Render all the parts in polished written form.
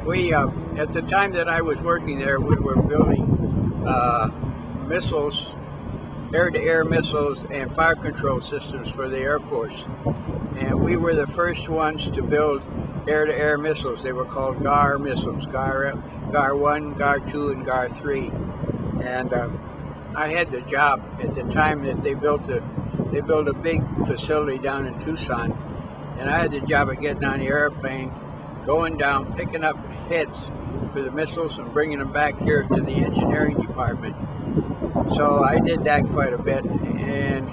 We, at the time that I was working there, we were building missiles, air-to-air missiles and fire control systems for the Air Force. And we were the first ones to build air-to-air missiles. They were called GAR missiles, GAR 1, GAR 2, and GAR 3. And I had the job at the time that they built a big facility down in Tucson. And I had the job of getting on the airplane, going down, picking up heads for the missiles and bringing them back here to the engineering department. So I did that quite a bit, and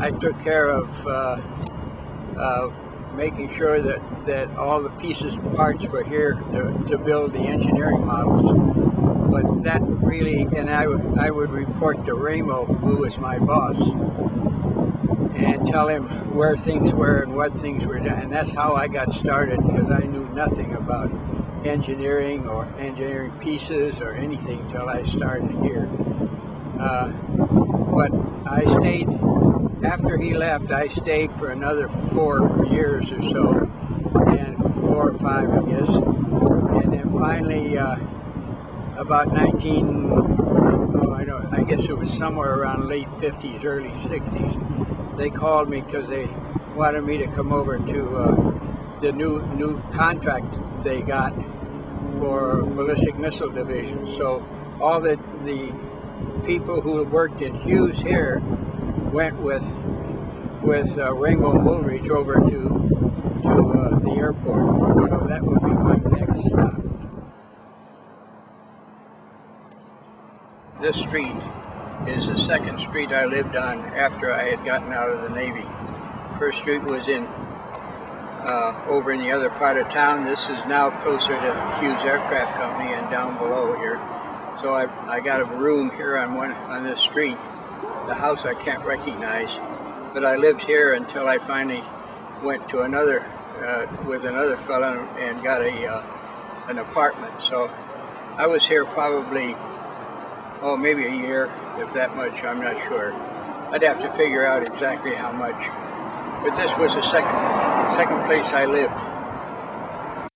I took care of making sure that all the pieces and parts were here to build the engineering models. But that really, and I would report to Ramo, who was my boss, and tell him where things were and what things were done. And that's how I got started, because I knew nothing about engineering or engineering pieces or anything until I started here. But I stayed, after he left, I stayed for another 4 years or so, and 4 or 5, I guess. And then finally, about I guess it was somewhere around late 50s, early 60s, they called me because they wanted me to come over to the new contract they got for ballistic missile division. So all the people who worked in Hughes here went with Rainbow Woolridge over to the airport. So that would be my next stop. This street is the second street I lived on after I had gotten out of the Navy. First street was over in the other part of town. This is now closer to Hughes Aircraft Company and down below here. So I got a room here on this street. The house I can't recognize, but I lived here until I finally went to with another fellow and got an apartment. So I was here probably, maybe a year, if that much, I'm not sure. I'd have to figure out exactly how much. But this was the second place I lived.